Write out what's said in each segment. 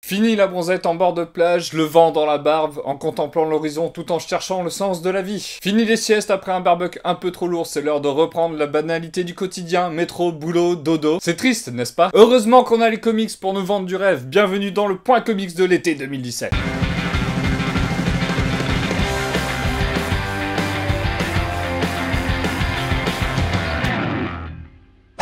Fini la bronzette en bord de plage, le vent dans la barbe, en contemplant l'horizon tout en cherchant le sens de la vie. Fini les siestes après un barbecue un peu trop lourd, c'est l'heure de reprendre la banalité du quotidien, métro, boulot, dodo. C'est triste, n'est-ce pas? Heureusement qu'on a les comics pour nous vendre du rêve. Bienvenue dans le point comics de l'été 2017.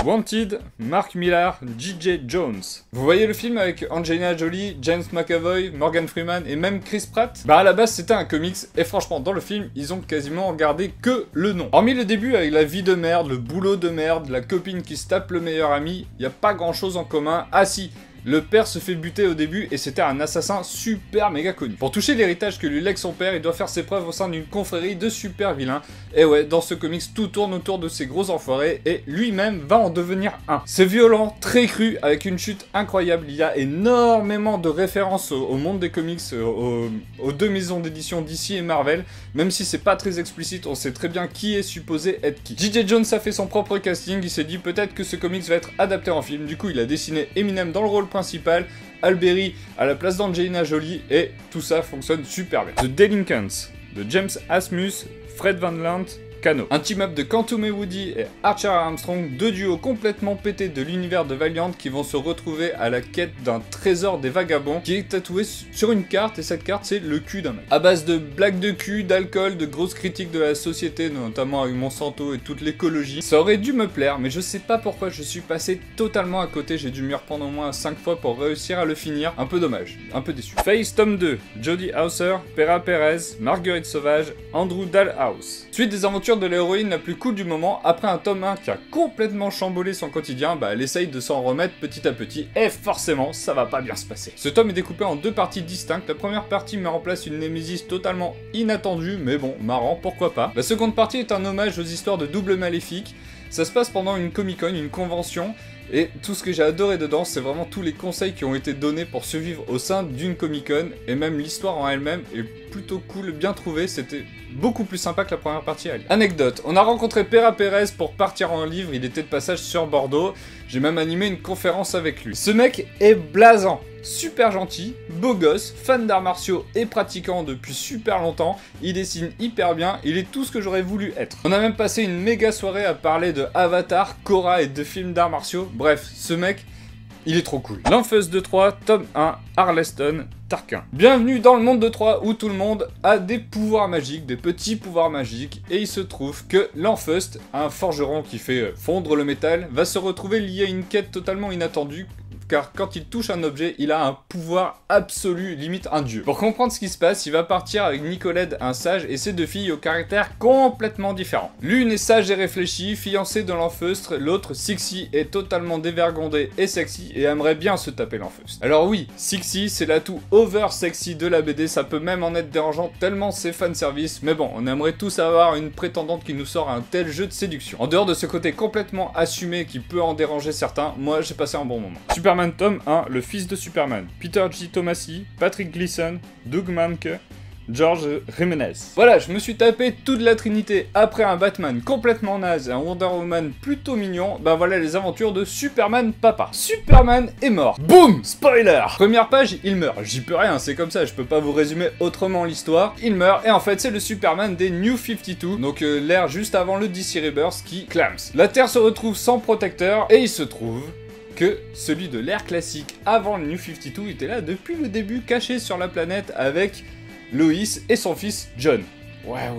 Wanted, Mark Millar, J.J. Jones. Vous voyez le film avec Angelina Jolie, James McAvoy, Morgan Freeman et même Chris Pratt? Bah à la base c'était un comics et franchement dans le film ils ont quasiment gardé que le nom. Hormis le début avec la vie de merde, le boulot de merde, la copine qui se tape le meilleur ami, y a pas grand chose en commun. Ah si, le père se fait buter au début et c'était un assassin super méga connu. Pour toucher l'héritage que lui lègue son père, il doit faire ses preuves au sein d'une confrérie de super vilains. Et ouais, dans ce comics, tout tourne autour de ces gros enfoirés et lui-même va en devenir un. C'est violent, très cru, avec une chute incroyable. Il y a énormément de références au monde des comics, aux deux maisons d'édition DC et Marvel. Même si c'est pas très explicite, on sait très bien qui est supposé être qui. J.J. Jones a fait son propre casting, il s'est dit peut-être que ce comics va être adapté en film. Du coup, il a dessiné Eminem dans le rôle principal, Alberi à la place d'Angelina Jolie, et tout ça fonctionne super bien. The Delinquents de James Asmus, Fred Van Lent, Kano. Un team-up de Quantum et Woody et Archer Armstrong, deux duos complètement pétés de l'univers de Valiant qui vont se retrouver à la quête d'un trésor des vagabonds qui est tatoué sur une carte, et cette carte c'est le cul d'un mec. À base de blagues de cul, d'alcool, de grosses critiques de la société, notamment avec Monsanto et toute l'écologie, ça aurait dû me plaire, mais je sais pas pourquoi je suis passé totalement à côté, j'ai dû m'y reprendre au moins 5 fois pour réussir à le finir. Un peu dommage, un peu déçu. Face tome 2, Jodie Hauser, Pera Perez, Marguerite Sauvage, Andrew Dalhouse. Suite des aventures de l'héroïne la plus cool du moment, après un tome 1 qui a complètement chamboulé son quotidien, bah elle essaye de s'en remettre petit à petit, et forcément ça va pas bien se passer. Ce tome est découpé en deux parties distinctes, la première partie met en place une némésis totalement inattendue, mais bon, marrant, pourquoi pas. La seconde partie est un hommage aux histoires de Double Maléfique, ça se passe pendant une Comic-Con, une convention, et tout ce que j'ai adoré dedans, c'est vraiment tous les conseils qui ont été donnés pour survivre au sein d'une Comic-Con, et même l'histoire en elle-même est plutôt cool, bien trouvée, c'était beaucoup plus sympa que la première partie à lire. Anecdote, on a rencontré Pera Perez pour partir en livre, il était de passage sur Bordeaux, j'ai même animé une conférence avec lui. Ce mec est blasant, super gentil, beau gosse, fan d'arts martiaux et pratiquant depuis super longtemps, il dessine hyper bien, il est tout ce que j'aurais voulu être. On a même passé une méga soirée à parler de Avatar, Korra et de films d'arts martiaux, bref, ce mec, il est trop cool. L'Enfeuse de Troie, tome 1, Arleston, Tarquin. Bienvenue dans le monde de Troie où tout le monde a des pouvoirs magiques, des petits pouvoirs magiques, et il se trouve que l'Enfeust, un forgeron qui fait fondre le métal, va se retrouver lié à une quête totalement inattendue, car quand il touche un objet, il a un pouvoir absolu, limite un dieu. Pour comprendre ce qui se passe, il va partir avec Nicolette, un sage, et ses deux filles au caractère complètement différent. L'une est sage et réfléchie, fiancée de l'Enfeustre, l'autre, Sixie, est totalement dévergondée et sexy, et aimerait bien se taper l'Enfeustre. Alors oui, Sixie, c'est l'atout over sexy de la BD, ça peut même en être dérangeant tellement c'est fanservice, mais bon, on aimerait tous avoir une prétendante qui nous sort un tel jeu de séduction. En dehors de ce côté complètement assumé qui peut en déranger certains, moi j'ai passé un bon moment. Superman tome 1, le fils de Superman. Peter J. Tomasi, Patrick Gleason, Doug Mahnke, George Jimenez. Voilà, je me suis tapé toute la trinité après un Batman complètement naze et un Wonder Woman plutôt mignon, bah voilà les aventures de Superman papa. Superman est mort. Boum! Spoiler! Première page, il meurt. J'y peux rien, c'est comme ça, je peux pas vous résumer autrement l'histoire. Il meurt, et en fait c'est le Superman des New 52, donc l'ère juste avant le DC Rebirth qui clams. La Terre se retrouve sans protecteur, et il se trouve que celui de l'ère classique avant le New 52 était là depuis le début, caché sur la planète avec Lois et son fils John. Ouais.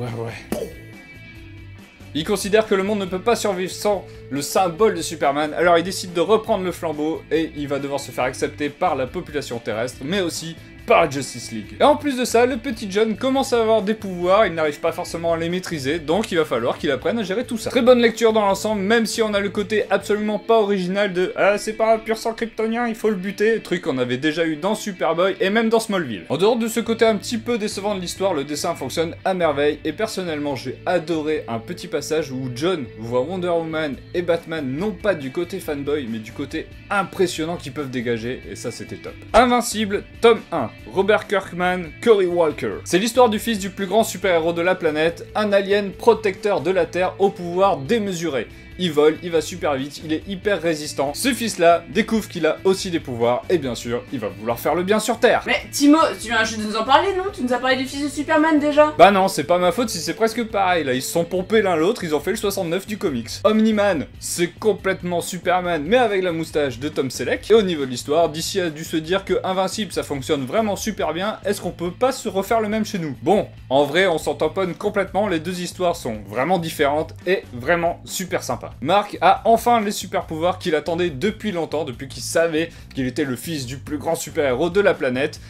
Il considère que le monde ne peut pas survivre sans le symbole de Superman, alors il décide de reprendre le flambeau et il va devoir se faire accepter par la population terrestre, mais aussi par Justice League. Et en plus de ça, le petit John commence à avoir des pouvoirs, il n'arrive pas forcément à les maîtriser, donc il va falloir qu'il apprenne à gérer tout ça. Très bonne lecture dans l'ensemble, même si on a le côté absolument pas original de « Ah, c'est pas un pur sang kryptonien, il faut le buter », truc qu'on avait déjà eu dans Superboy et même dans Smallville. En dehors de ce côté un petit peu décevant de l'histoire, le dessin fonctionne à merveille, et personnellement j'ai adoré un petit passage où John voit Wonder Woman et Batman non pas du côté fanboy, mais du côté impressionnant qu'ils peuvent dégager, et ça c'était top. Invincible, tome 1. Robert Kirkman, Cory Walker. C'est l'histoire du fils du plus grand super-héros de la planète, un alien protecteur de la Terre au pouvoir démesuré. il vole, il va super vite, il est hyper résistant. Ce fils-là découvre qu'il a aussi des pouvoirs, et bien sûr, il va vouloir faire le bien sur Terre. Mais Timo, tu viens juste de nous en parler, non? Tu nous as parlé du fils de Superman déjà? Bah non, c'est pas ma faute si c'est presque pareil, là, ils se sont pompés l'un l'autre, ils ont fait le 69 du comics. Omni-Man, c'est complètement Superman, mais avec la moustache de Tom Selleck. Et au niveau de l'histoire, DC a dû se dire que Invincible, ça fonctionne vraiment super bien, est-ce qu'on peut pas se refaire le même chez nous? Bon, en vrai, on s'en tamponne complètement, les deux histoires sont vraiment différentes et vraiment super sympas. Mark a enfin les super pouvoirs qu'il attendait depuis longtemps, depuis qu'il savait qu'il était le fils du plus grand super-héros de la planète.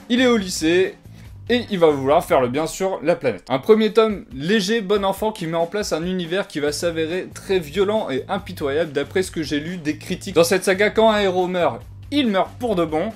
Il est au lycée, et il va vouloir faire le bien sur la planète. Un premier tome léger, bon enfant, qui met en place un univers qui va s'avérer très violent et impitoyable d'après ce que j'ai lu des critiques. Dans cette saga, quand un héros meurt, il meurt pour de bon.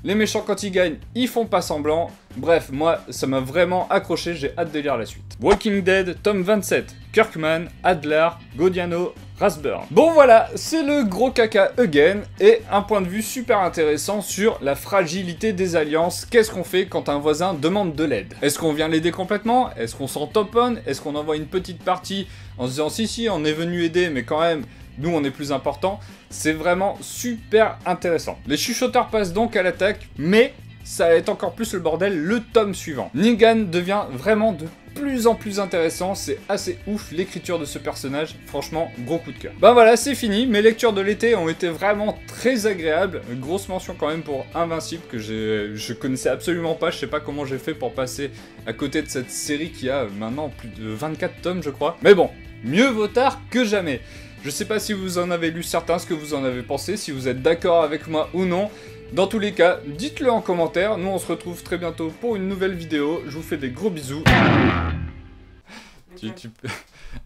Les méchants, quand ils gagnent, ils font pas semblant. Bref, moi, ça m'a vraiment accroché, j'ai hâte de lire la suite. Walking Dead, tome 27. Kirkman, Adler, Godiano, Rasburn. Bon voilà, c'est le gros caca again, et un point de vue super intéressant sur la fragilité des alliances. Qu'est-ce qu'on fait quand un voisin demande de l'aide? Est-ce qu'on vient l'aider complètement? Est-ce qu'on s'en toponne? Est-ce qu'on envoie une petite partie en se disant si, on est venu aider, mais quand même, nous on est plus important? C'est vraiment super intéressant. Les chuchoteurs passent donc à l'attaque, mais ça va être encore plus le bordel le tome suivant. Negan devient vraiment de plus en plus intéressant, c'est assez ouf l'écriture de ce personnage, franchement gros coup de cœur. Ben voilà, c'est fini, mes lectures de l'été ont été vraiment très agréables, grosse mention quand même pour Invincible que je connaissais absolument pas, je sais pas comment j'ai fait pour passer à côté de cette série qui a maintenant plus de 24 tomes je crois, mais bon, mieux vaut tard que jamais. Je sais pas si vous en avez lu certains, ce que vous en avez pensé, si vous êtes d'accord avec moi ou non. Dans tous les cas, dites-le en commentaire. Nous, on se retrouve très bientôt pour une nouvelle vidéo. Je vous fais des gros bisous.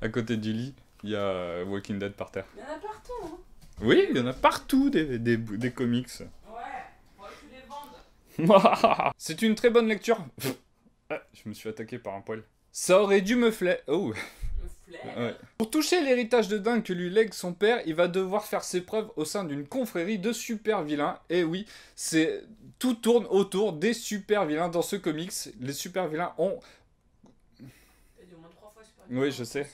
À côté du lit, il y a Walking Dead par terre. Il y en a partout, hein. Oui, il y en a partout des comics. Ouais, faudrait que tu les vendes. C'est une très bonne lecture. Ah, je me suis attaqué par un poil. Ça aurait dû me flair. Oh. Ouais. Pour toucher l'héritage de dingue que lui lègue son père, il va devoir faire ses preuves au sein d'une confrérie de super vilains. Et oui, tout tourne autour des super vilains dans ce comics. Les super vilains ont... T'as dit au moins 3 fois super vilain. Oui, je sais.